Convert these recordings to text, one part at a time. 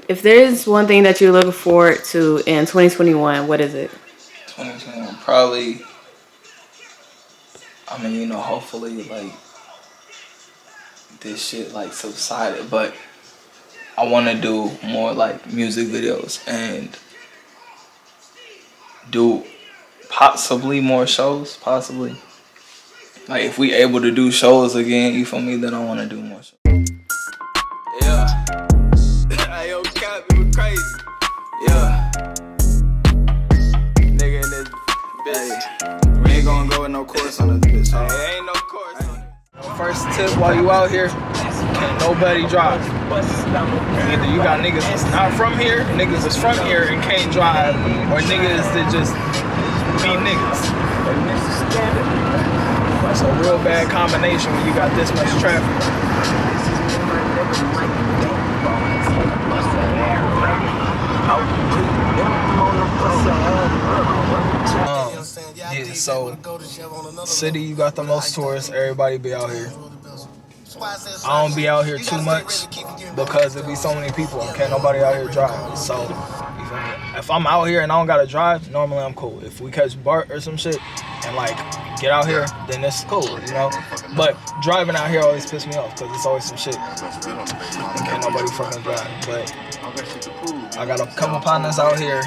If there's one thing that you're looking forward to in 2021, what is it? 2021, probably. I mean, hopefully, like this shit like subsided, but I want to do more like music videos and do possibly more shows, possibly. Like if we able to do shows again, you feel me, then I want to do more shows. Yeah. Hey, yo, Cap, it was crazy. Yeah. Nigga in this bitch. Hey, we ain't gonna go with no course on this bitch. Hey, ain't no course on it. First tip while you out here, can't nobody drive. Either you got niggas that's not from here, niggas that's from here and can't drive, or niggas that just be niggas. That's a real bad combination when you got this much traffic. Yeah, so city you got the most tourists, everybody be out here. I don't be out here too much because there be so many people and can't nobody out here drive. So if I'm out here and I don't gotta drive, normally I'm cool. If we catch BART or some shit and like get out here, then it's cool, But driving out here always piss me off because it's always some shit and can't nobody fucking drive. But I got a couple partners out here.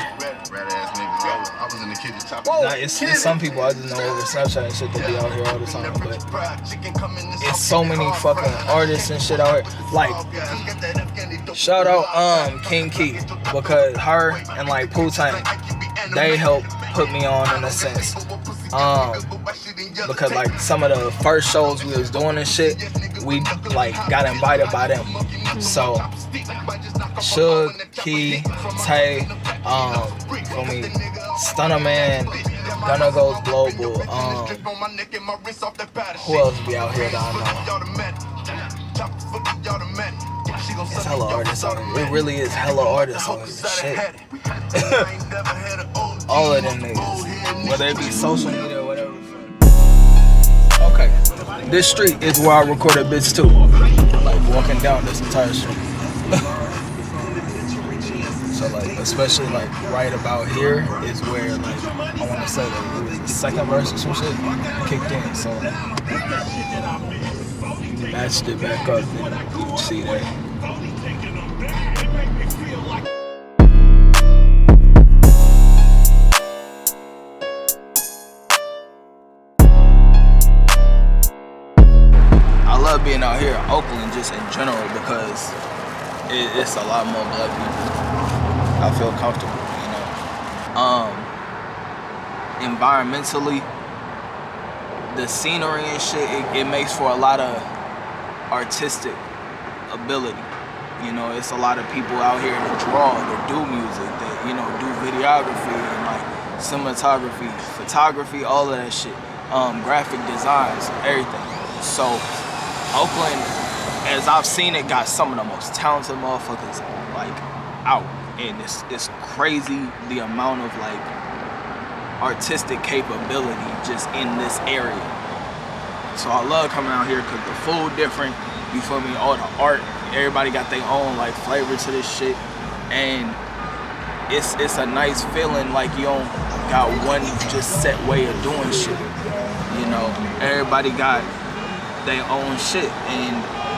Nah, it's some people I just know over Snapchat and shit that be out here all the time, but it's so many fucking artists and shit out here. Like, shout out King Key, because her and like Poo-Tang, they helped put me on in a sense. Because like some of the first shows we was doing and shit, we like got invited by them. So Suge, Key, Tay, for me, Stunner Man, Gunna Goes Global, who else be out here that I know? It's hella artists on it. It really is hella artists on it. Shit. All of them niggas. Whether it be social media or whatever. Okay. This street is where I recorded Bits too. Like walking down this entire street. So like, especially like right about here is where like I want to say that it was the second verse or some shit kicked in. So matched it back up and you can see that. I love being out here in Oakland just in general because it's a lot more black people. I feel comfortable, environmentally, the scenery and shit, it makes for a lot of artistic ability. It's a lot of people out here that draw, that do music, that, do videography and like cinematography, photography, all of that shit. Graphic designs, everything. So Oakland, as I've seen it, got some of the most talented motherfuckers like out. And it's crazy the amount of like artistic capability just in this area. So I love coming out here because the food different, you feel me, all the art, everybody got their own like flavor to this shit, and it's a nice feeling like you don't got one just set way of doing shit. Everybody got their own shit,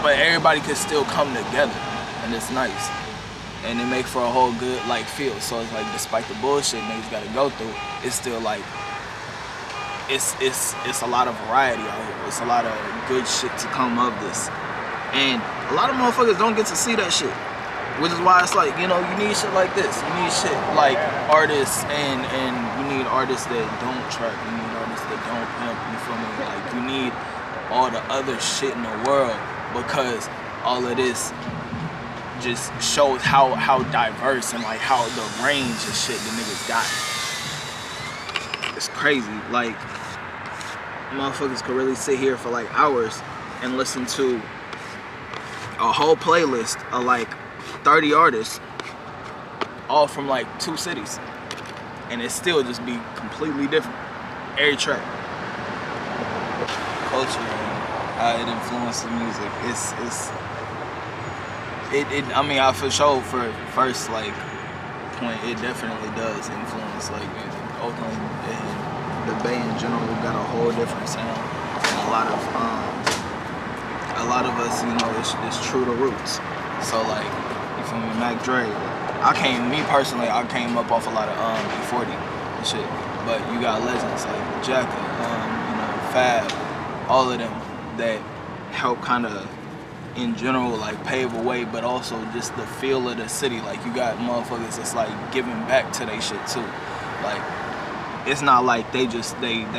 but everybody can still come together, and it's nice. And it makes for a whole good like feel. So it's like despite the bullshit niggas gotta go through, it's still like it's a lot of variety out here. It's a lot of good shit to come of this. And a lot of motherfuckers don't get to see that shit. Which is why it's like, you need shit like this. You need shit like artists and you need artists that don't track. You need artists that don't pimp, you feel me? Like you need all the other shit in the world because all of this just shows how diverse and like how the range of shit the niggas got. It's crazy. Like motherfuckers could really sit here for like hours and listen to a whole playlist of like 30 artists, all from like 2 cities, and it still just be completely different every track. Culture and how it influences the music. I mean, I for sure, for first, like, point, it definitely does influence, like, music. Oakland and the Bay in general got a whole different sound. And a lot of us, you know, it's true to roots. So, like, you feel me, Mac Dre. Me personally, I came up off a lot of E40 and shit. But you got legends like Jacka, you know, Fab, all of them that help kind of, in general, like, pave a way, but also just the feel of the city. Like, you got motherfuckers that's like giving back to they shit too. Like, it's not like they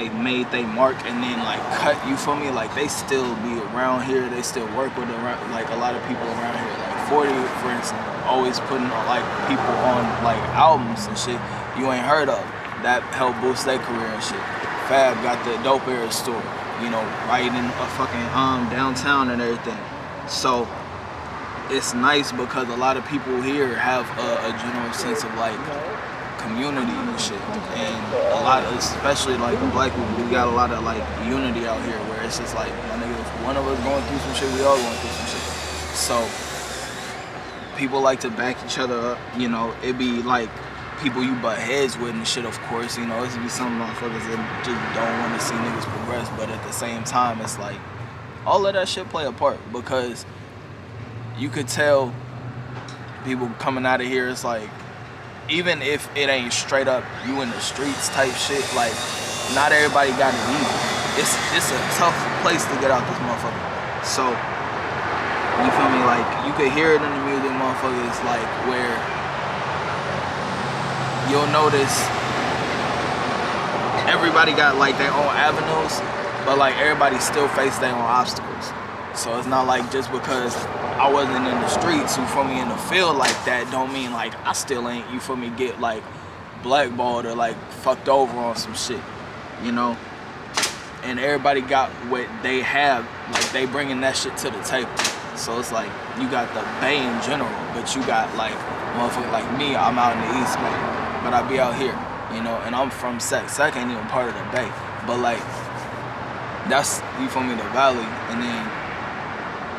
made they mark and then like cut, you feel me? Like, they still be around here, they still work with like a lot of people around here. Like 40, for instance, always putting like people on like albums and shit you ain't heard of. That helped boost their career and shit. Fab got the Dope Era store, you know, right in a fucking downtown and everything. So it's nice because a lot of people here have a general sense of like community and shit, and a lot of, especially like the black people, we got a lot of like unity out here where it's just like, my nigga, if one of us going through some shit, we all going through some shit. So people like to back each other up, you know. It be like people you butt heads with and shit, of course, you know. It's be some motherfuckers that just don't want to see niggas progress, but at the same time, it's like all of that shit play a part, because you could tell people coming out of here, it's like, even if it ain't straight up you in the streets type shit, like, not everybody got it easy. It's a tough place to get out this motherfucker. So, you feel me? Like, you could hear it in the music, motherfuckers, like, where you'll notice everybody got like their own avenues, but like everybody still face their own obstacles. So it's not like just because I wasn't in the streets, you feel me, in the field like that, don't mean like I still ain't, you feel me, get like blackballed or like fucked over on some shit, you know? And everybody got what they have, like they bringing that shit to the table. So it's like, you got the Bay in general, but you got like motherfuckers like me, I'm out in the East Bay, but I be out here, you know, and I'm from Sac. Sac ain't even part of the Bay, but like, that's, you feel me, the valley. And then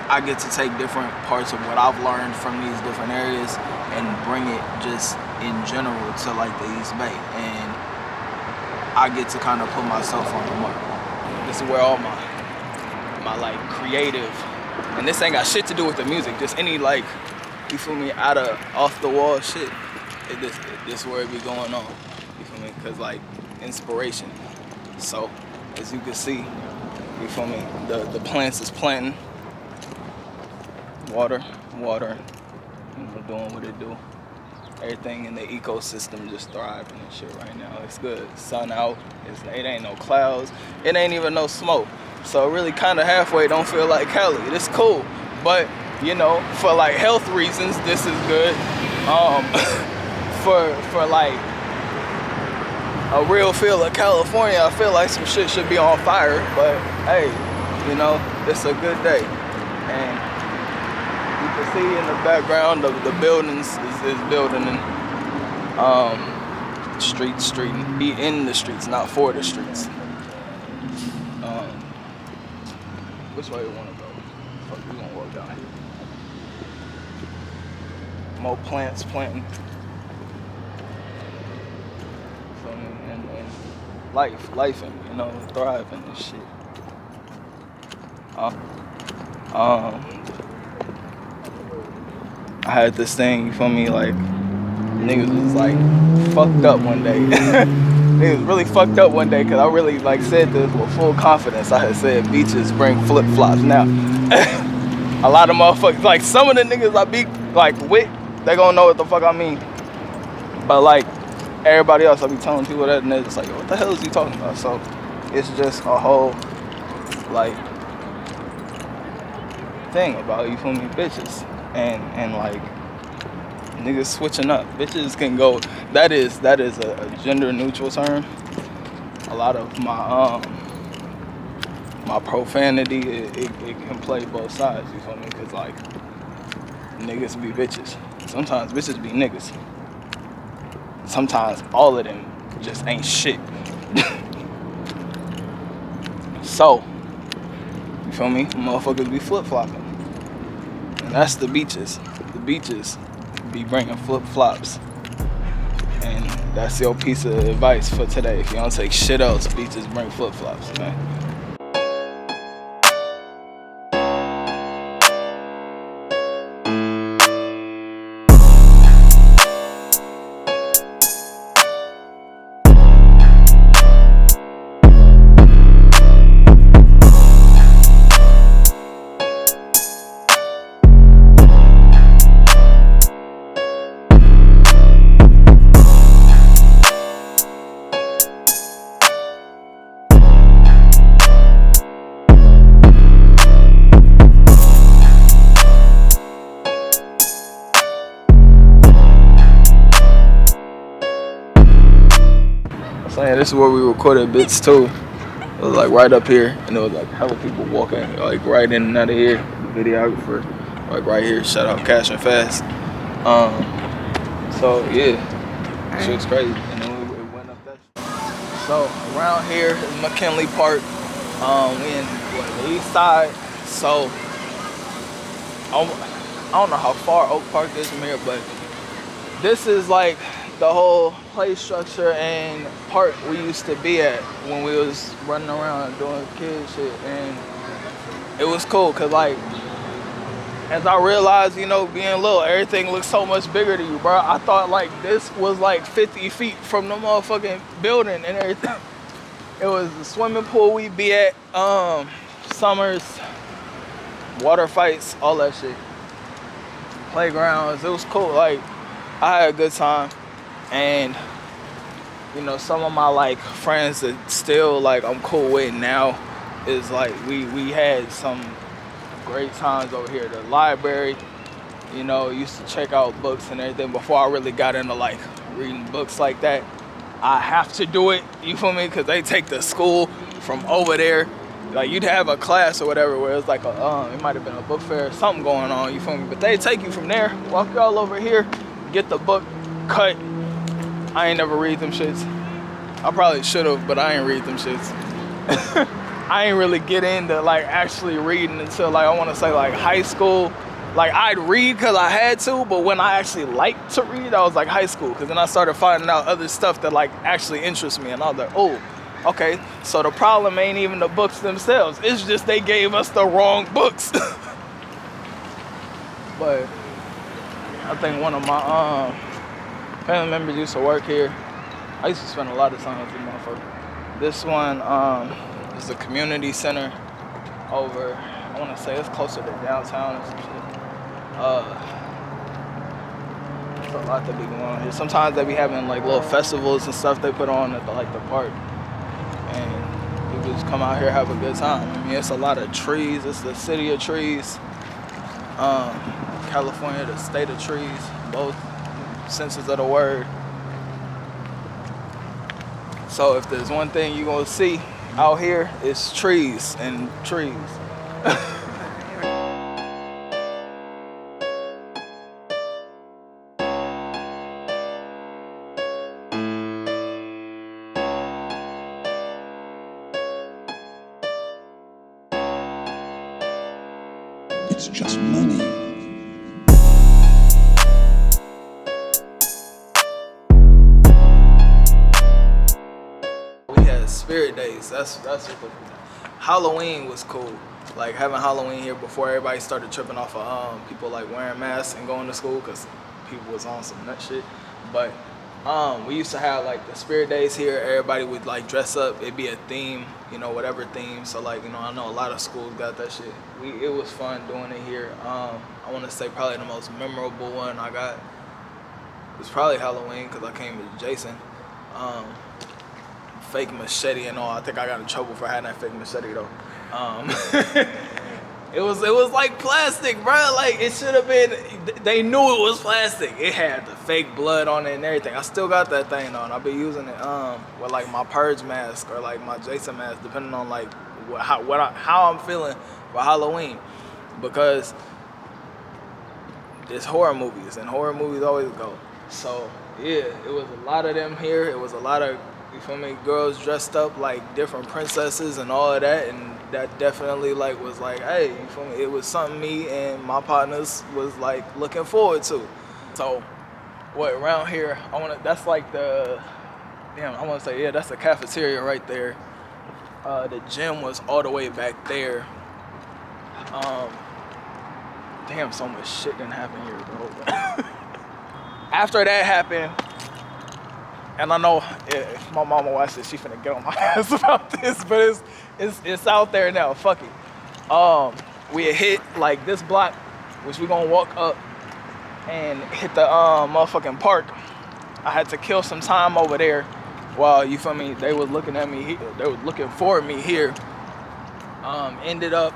I get to take different parts of what I've learned from these different areas and bring it just in general to like the East Bay. And I get to kind of put myself on the mark. This is where all my like creative, and this ain't got shit to do with the music, just any like, you feel me, off the wall shit. This is where it be going on, you feel me? Cause like inspiration. So as you can see, you feel me, the plants is planting, water, you know, doing what it do. Everything in the ecosystem just thriving and shit right now. It's good. Sun out. It ain't no clouds. It ain't even no smoke. So really kind of halfway don't feel like Cali. It's cool. But, you know, for like health reasons, this is good. For like a real feel of California, I feel like some shit should be on fire. But hey, you know, it's a good day. And you can see in the background the buildings is building in street, be in the streets, not for the streets. Which way we wanna go? Fuck, we gonna walk down here. More plants planting. And life, and you know, thriving and shit. I had this thing, you feel me, like, niggas was like fucked up one day. Niggas really fucked up one day, cause I really like said this with full confidence. I had said beaches bring flip-flops. Now, a lot of motherfuckers, like some of the niggas I be like with, they gonna know what the fuck I mean. But like everybody else, I be telling people that, and they're just like, what the hell is he talking about? So it's just a whole like thing about, you feel me, bitches. And like niggas switching up. Bitches can go, that is a gender neutral term. A lot of my my profanity, it can play both sides, you feel me? Cause like niggas be bitches. Sometimes bitches be niggas. Sometimes all of them just ain't shit. So, you feel me? Motherfuckers be flip-flopping. And that's the beaches. the beaches, be bringing flip-flops. And that's your piece of advice for today. If you don't take shit else, beaches bring flip-flops, man. Saying this is where we recorded bits too. It was like right up here, and there was like hella people walking like right in and out of here. The videographer, like right here. Shout out Cash and Fast. So yeah, shit was crazy. And then we went up that. So around here is McKinley Park. We in the east side. So I don't know how far Oak Park is from here, but this is like the whole play structure and park we used to be at when we was running around doing kid shit. And it was cool because like as I realized, you know, being little, everything looks so much bigger to you, bro. I thought like this was like 50 feet from the motherfucking building and everything. It was the swimming pool we be at, summers, water fights, all that shit. Playgrounds, it was cool. Like I had a good time. And you know, some of my like friends that still like I'm cool with now is like we had some great times over here. The library, you know, used to check out books and everything before I really got into like reading books like that. I have to do it, you feel me? Because they take the school from over there. Like you'd have a class or whatever where it's like a it might have been a book fair or something going on, you feel me? But they take you from there, walk you all over here, get the book cut. I ain't never read them shits. I probably should have, but I ain't read them shits. I ain't really get into like actually reading until like I want to say like high school. Like I'd read because I had to, but when I actually liked to read, I was like high school. Because then I started finding out other stuff that like actually interests me, and I was like, oh, okay. So the problem ain't even the books themselves. It's just they gave us the wrong books. But I think one of my family members used to work here. I used to spend a lot of time with this motherfucker. This one is the community center over, I want to say it's closer to downtown or some shit. There's a lot that be going on here. Sometimes they be having like little festivals and stuff they put on at the, like the park. And people just come out here have a good time. I mean, it's a lot of trees. It's the city of trees. California, the state of trees, both senses of the word. So if there's one thing you're gonna see out here, it's trees and trees. It's just money. Spirit days, that's what Halloween was cool. Like having Halloween here before everybody started tripping off of people like wearing masks and going to school because people was on some nut shit. But we used to have like the spirit days here. Everybody would like dress up. It'd be a theme, you know, whatever theme. So like, you know, I know a lot of schools got that shit. It was fun doing it here. I want to say probably the most memorable one I got was probably Halloween because I came with Jason. Fake machete and all. I think I got in trouble for having that fake machete though. It was like plastic, bro. Like it should have been. They knew it was plastic. It had the fake blood on it and everything. I still got that thing on. I've been using it with like my purge mask or like my Jason mask, depending on like how I'm feeling for Halloween, because there's horror movies and horror movies always go. So yeah, it was a lot of them here. It was a lot of, You feel me? Girls dressed up like different princesses and all of that, and that definitely like was like, hey, you feel me? It was something me and my partners was like looking forward to. So, what around here? That's like the, damn, I want to say, yeah, that's the cafeteria right there. The gym was all the way back there. Damn, so much shit didn't happen here, bro. After that happened, and I know if my mama watched this, she finna get on my ass about this, but it's out there now. Fuck it. We had hit like this block, which we gonna walk up and hit the motherfucking park. I had to kill some time over there while, you feel me, they was looking at me. They was looking for me here. Ended up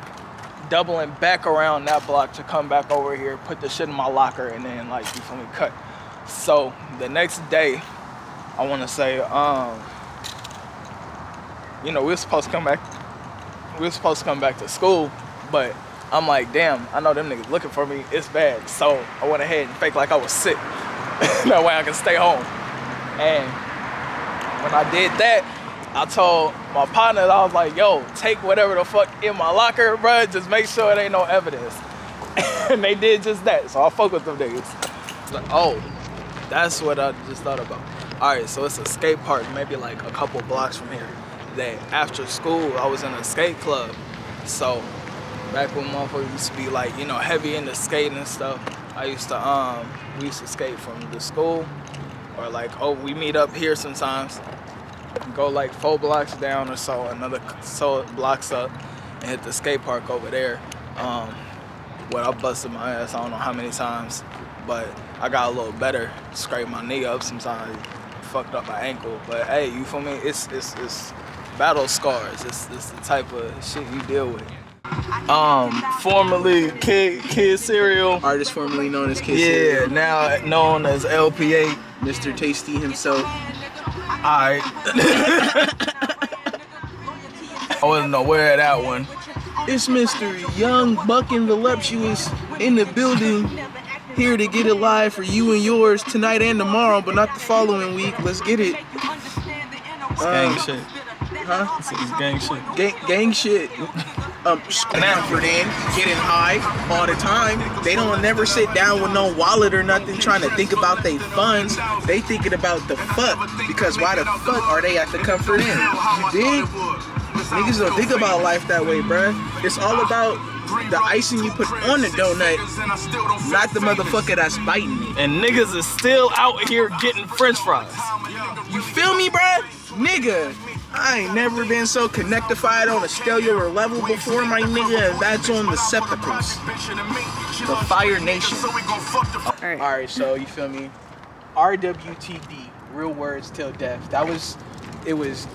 doubling back around that block to come back over here, put the shit in my locker, and then like, you feel me, cut. So the next day, I want to say, you know, we were supposed to come back to school, but I'm like, damn, I know them niggas looking for me. It's bad. So I went ahead and faked like I was sick. That way I can stay home. And when I did that, I told my partner, I was like, yo, take whatever the fuck in my locker, bro. Just make sure there ain't no evidence. And they did just that. So I fuck with them niggas. Like, oh, that's what I just thought about. All right, so it's a skate park, maybe like a couple blocks from here. That after school, I was in a skate club. So back when motherfuckers used to be like, you know, heavy into skating and stuff, we used to skate from the school, or like, oh, we meet up here sometimes, go like 4 blocks down or so, another blocks up, and hit the skate park over there. Well, I busted my ass, I don't know how many times, but I got a little better. Scraped my knee up sometimes, fucked up my ankle. But hey, you feel me? It's battle scars. It's the type of shit you deal with. Formerly Kid Cereal. Artist formerly known as Kid Yeah, Cereal. now known as LP8. Mr. Tasty himself. Alright. I wasn't aware of that one. It's Mr. Young, Buckin' Voluptuous in the building. Here to get it live for you and yours tonight and tomorrow, but not the following week. Let's get it. It's gang shit. Huh? It's gang shit. Gang shit. Comfort in, getting high all the time. They don't never sit down with no wallet or nothing trying to think about their funds. They thinking about the fuck, because why the fuck are they at the Comfort Inn? You dig? Niggas don't think about life that way, bruh. It's all about the icing you put on the donut, not the motherfucker that's biting it. And niggas is still out here getting french fries. You feel me, bruh? Nigga, I ain't never been so connectified on a cellular level before, my nigga, and that's on the septicals. The Fire Nation. Alright, so you feel me? RWTD, Real Words Till Death. It was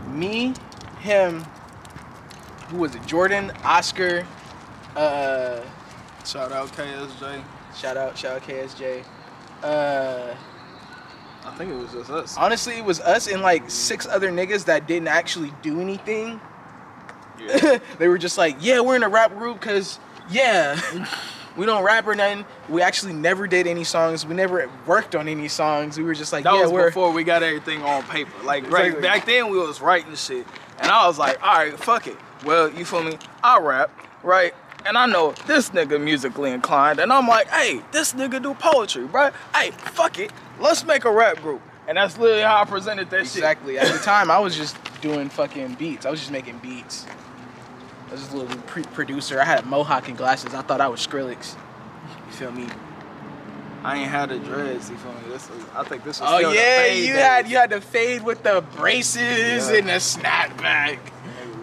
me, him, who was it? Jordan, Oscar, Shout out KS Jay. shout out KS Jay. I think it was just us. Honestly, it was us and like 6 other niggas that didn't actually do anything. Yeah. They were just like, yeah, we're in a rap group because, yeah, we don't rap or nothing. We actually never did any songs. We never worked on any songs. We were just like, That yeah, was we're... before we got everything on paper. Like, Exactly. right back then we was writing shit. And I was like, all right, fuck it. Well, you feel me? I rap, right? And I know this nigga musically inclined. And I'm like, hey, this nigga do poetry, bro. Hey, fuck it. Let's make a rap group. And that's literally how I presented that shit. Exactly. At the time, I was just doing fucking beats. I was just making beats. I was just a little producer. I had a mohawk and glasses. I thought I was Skrillex. You feel me? I ain't had the dreads, you feel me? I think this was Oh still yeah, the fade you days. had the fade with the braces Yeah. and the snapback.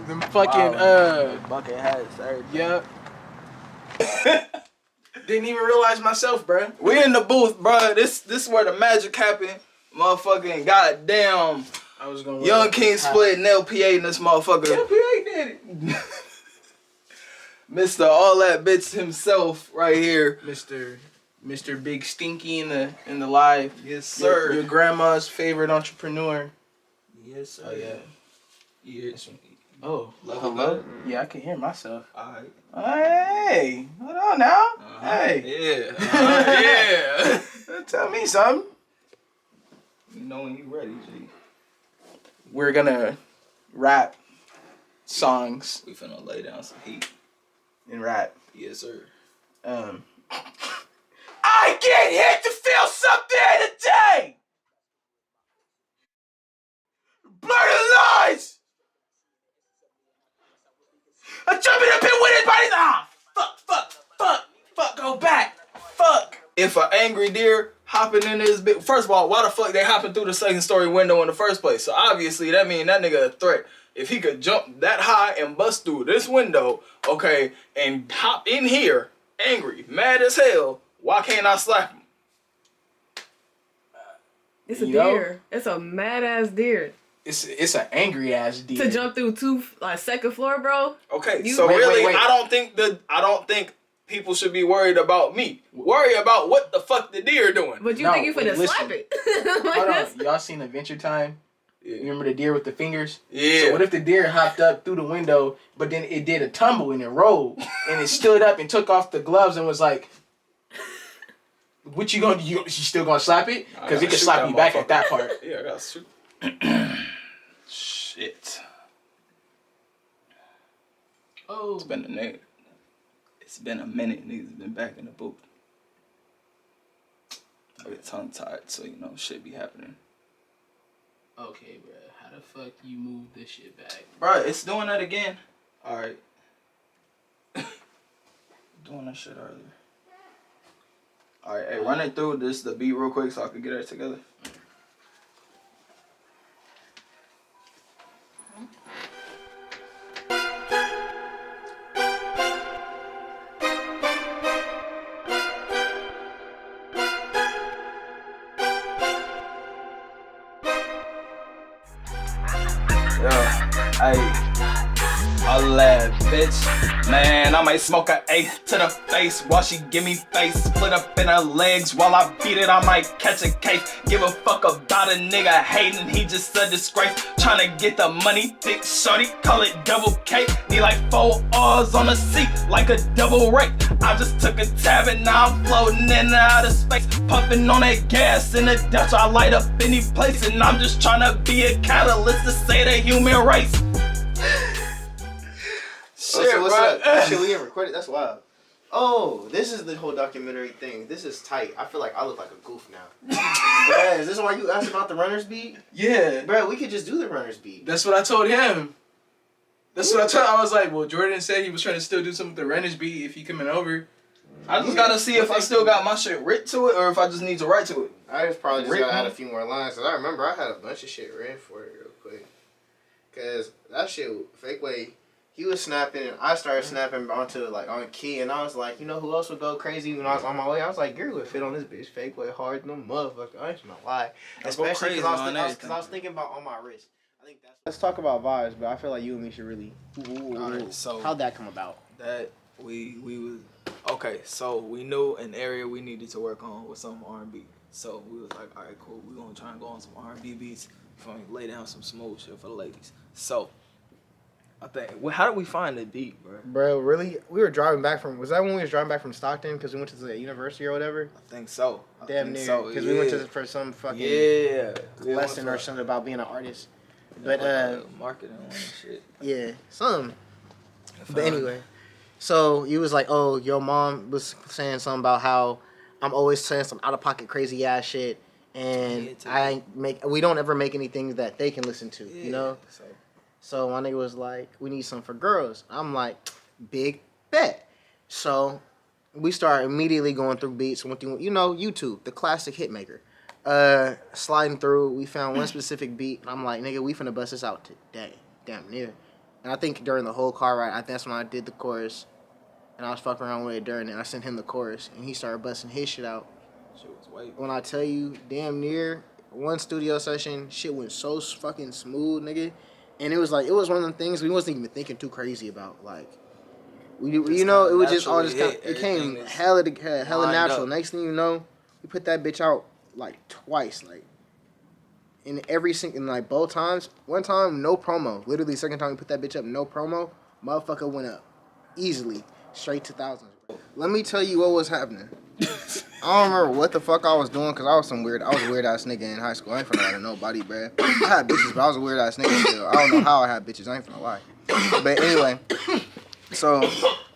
Them fucking bucket hats, everything. yeah. Didn't even realize myself, bruh. We in the booth, bro. This is where the magic happened. Motherfucking goddamn I was gonna Youngkingsplit and LP8 in this motherfucker. LP8 did it. Mr. All That Bitch himself right here. Mr. Big Stinky in the live. Yes, sir. Your grandma's favorite entrepreneur. Yes, sir. Oh yeah. Yes. Oh, Level hello? up. Yeah, I can hear myself. Alright. Hey, hold on now. Hey. Yeah. Yeah. Tell me something. You know when you ready, G. we're gonna rap songs We finna lay down some heat. and rap. Yes, sir. I get hit to feel something today. Blurry lines. I'm jumping up and with his body. Ah, fuck, go back. Fuck. If an angry deer hopping in this bit, first of all, why the fuck they hopping through the second story window in the first place? So obviously that mean that nigga a threat. If he could jump that high and bust through this window, okay, and hop in here, angry, mad as hell, why can't I slap him? It's a deer. It's a mad ass deer. It's an angry ass deer. To jump through second floor, bro. Okay, You- so Wait, really, wait. I don't think people should be worried about me. Worry about what the fuck the deer doing. But you No, think you finna listen. slap it? Hold on, y'all seen Adventure Time? Yeah. You remember the deer with the fingers? Yeah. So what if the deer hopped up through the window, but then it did a tumble and it rolled, and it stood up and took off the gloves and was like, "What you gonna do? You still gonna slap it? I Because gotta it can shoot slap that you back at motherfucker. that part." Yeah, I gotta shoot. Shit. Oh, It's been a minute. It's been a minute. Niggas have been back in the booth. I get tongue tied, so you know shit be happening. okay, bro. How the fuck you move this shit back? Bro, it's doing that again. All right. Doing that shit earlier. All right, hey, run it through this the beat real quick so I can get it together. Hey, I laugh, bitch. Man, I might smoke a eighth to the face while she give me face. Split up in her legs while I beat it. I might catch a case. Give a fuck about a nigga hating. He just a disgrace. Tryna get the money, thick shorty. Call it double K. Need like 4 R's on the seat, like a double rate. I just took a tab and now I'm floating in and out of space. Puffing on that gas in the Dutch. I light up any place, and I'm just tryna be a catalyst to save the human race. Shit, so what's up? Shit, we didn't record it. That's wild. Oh, this is the whole documentary thing. This is tight. I feel like I look like a goof now. Bruh, is this why you asked about the runner's beat? Yeah. Bruh, we could just do the runner's beat. That's what I told him. That's what I told him. I was like, well, Jordan said he was trying to still do something with the Rennish beat if he coming over. I just gotta see if I still got my shit writ to it or if I just need to write to it. I just probably just gotta add a few more lines. Cause I remember I had a bunch of shit written for it real quick. Cause that shit, Fake Way, he was snapping and I started snapping onto like on key, and I was like, you know who else would go crazy when I was on my way? I was like, Gary would fit on this bitch. Fake Way hard than a motherfucker. I ain't gonna lie. Especially because I was thinking about on my wrist. I think that's. Let's talk about vibes, but I feel like you and me should really. Alright, so how'd that come about? that we was okay. So we knew an area we needed to work on with some R&B. So we was like, all right, cool. We gonna try and go on some R&B beats. For me, lay down some smooth shit for the ladies. So I think, how did we find the beat, bro? Bro, really? We were driving back from. Was that when we was driving back from Stockton because we went to the university or whatever? I think so. Damn near. Because we went to for some fucking lesson or something about being an artist. But marketing and shit. Yeah, some. But anyway, so you was like, oh, your mom was saying something about how I'm always saying some out of pocket crazy ass shit, and we don't ever make anything that they can listen to, you know. So my nigga was like, we need some for girls. I'm like, big bet. So we start immediately going through beats and went through, you know, YouTube, the classic hit maker. Sliding through, we found one specific beat, and I'm like, nigga, we finna bust this out today, damn near. And I think during the whole car ride, I think that's when I did the chorus, and I was fucking around with it during it. I sent him the chorus, and he started busting his shit out. Shit was wavy. When I tell you, damn near one studio session, shit went so fucking smooth, nigga. And it was like, it was one of them things we wasn't even thinking too crazy about. Like, you know, it was just all just kind of, it came hella natural. Next thing you know, we put that bitch out like twice, like in every single, like both times. One time, no promo. Literally, second time we put that bitch up, no promo. Motherfucker went up easily, straight to thousands. Let me tell you what was happening. I don't remember what the fuck I was doing because I was a weird ass nigga in high school. I ain't finna lie to nobody, bruh. I had bitches, but I was a weird ass nigga still. I don't know how I had bitches. I ain't finna lie. But anyway, so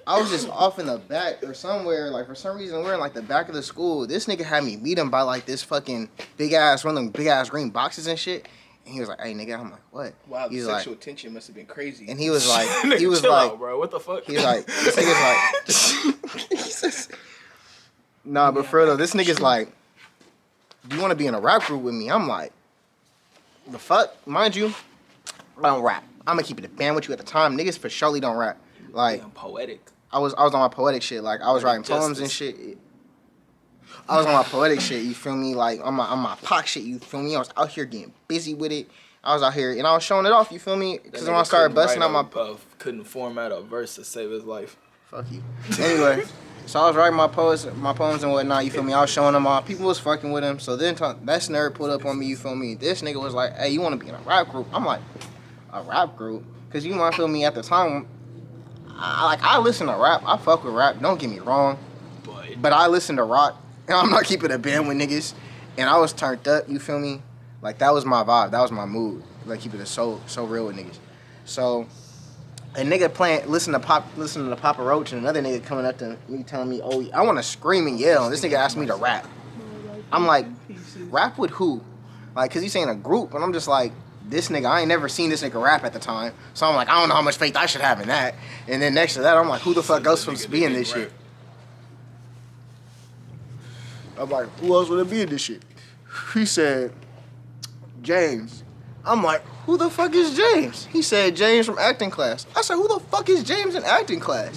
I was just off in the back or somewhere. Like for some reason, we're in like the back of the school. This nigga had me meet him by like this fucking big ass one of them big ass green boxes and shit. And he was like, "Hey, nigga," I'm like, "What?" Wow, the He's sexual like, tension must have been crazy. and he was like, Nigga, he was chill like, out, bro. What the fuck? he was like, this nigga's like, he says, nah, but for real though, this nigga's like, "Do you want to be in a rap group with me?" I'm like, the fuck? Mind you, I don't rap. I'm gonna keep it a band with you at the time. Niggas for surely don't rap. Like, Damn, poetic. I was on my poetic shit. Like, I was writing poems and shit. I was on my poetic shit, you feel me? Like, on my pop shit, you feel me? I was out here getting busy with it. I was out here, and I was showing it off, you feel me? Because when I started busting out my... couldn't format a verse to save his life. Fuck you. Anyway, so I was writing my poems and whatnot, you feel me? I was showing them off. People was fucking with him. So then that nerd pulled up on me, you feel me? This nigga was like, "Hey, you want to be in a rap group?" I'm like, "A rap group?" Because you know, I feel me, at the time, I listen to rap. I fuck with rap, don't get me wrong. But I listen to rock. And I'm not keeping a band with niggas. And I was turned up, you feel me? Like, that was my vibe. That was my mood. Like, keeping it so real with niggas. So, a nigga listening to Papa Roach, and another nigga coming up to me telling me, "Oh, I want to scream and yell." And this nigga asked me to rap. I'm like, rap with who? Like, because he's saying a group. And I'm just like, this nigga, I ain't never seen this nigga rap at the time. So I'm like, I don't know how much faith I should have in that. And then next to that, I'm like, who the fuck else supposed to be in this shit? I'm like, who else would it be in this shit? He said, James. I'm like, who the fuck is James? He said, James from acting class. I said, who the fuck is James in acting class?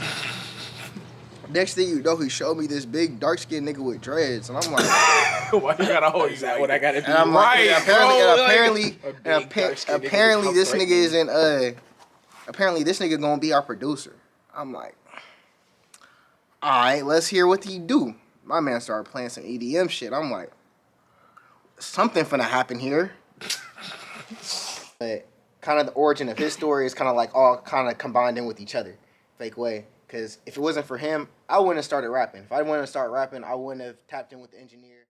Next thing you know, he showed me this big dark-skinned nigga with dreads. And I'm like, why you gotta hold Is that what I gotta do? and I'm like, right, apparently this nigga is in, apparently this nigga gonna be our producer. I'm like, all right, let's hear what he do. My man started playing some EDM shit. I'm like, something finna happen here. But kind of the origin of his story is kind of like all kind of combined in with each other. Fake way. Because if it wasn't for him, I wouldn't have started rapping. If I wouldn't have started rapping, I wouldn't have tapped in with the engineer.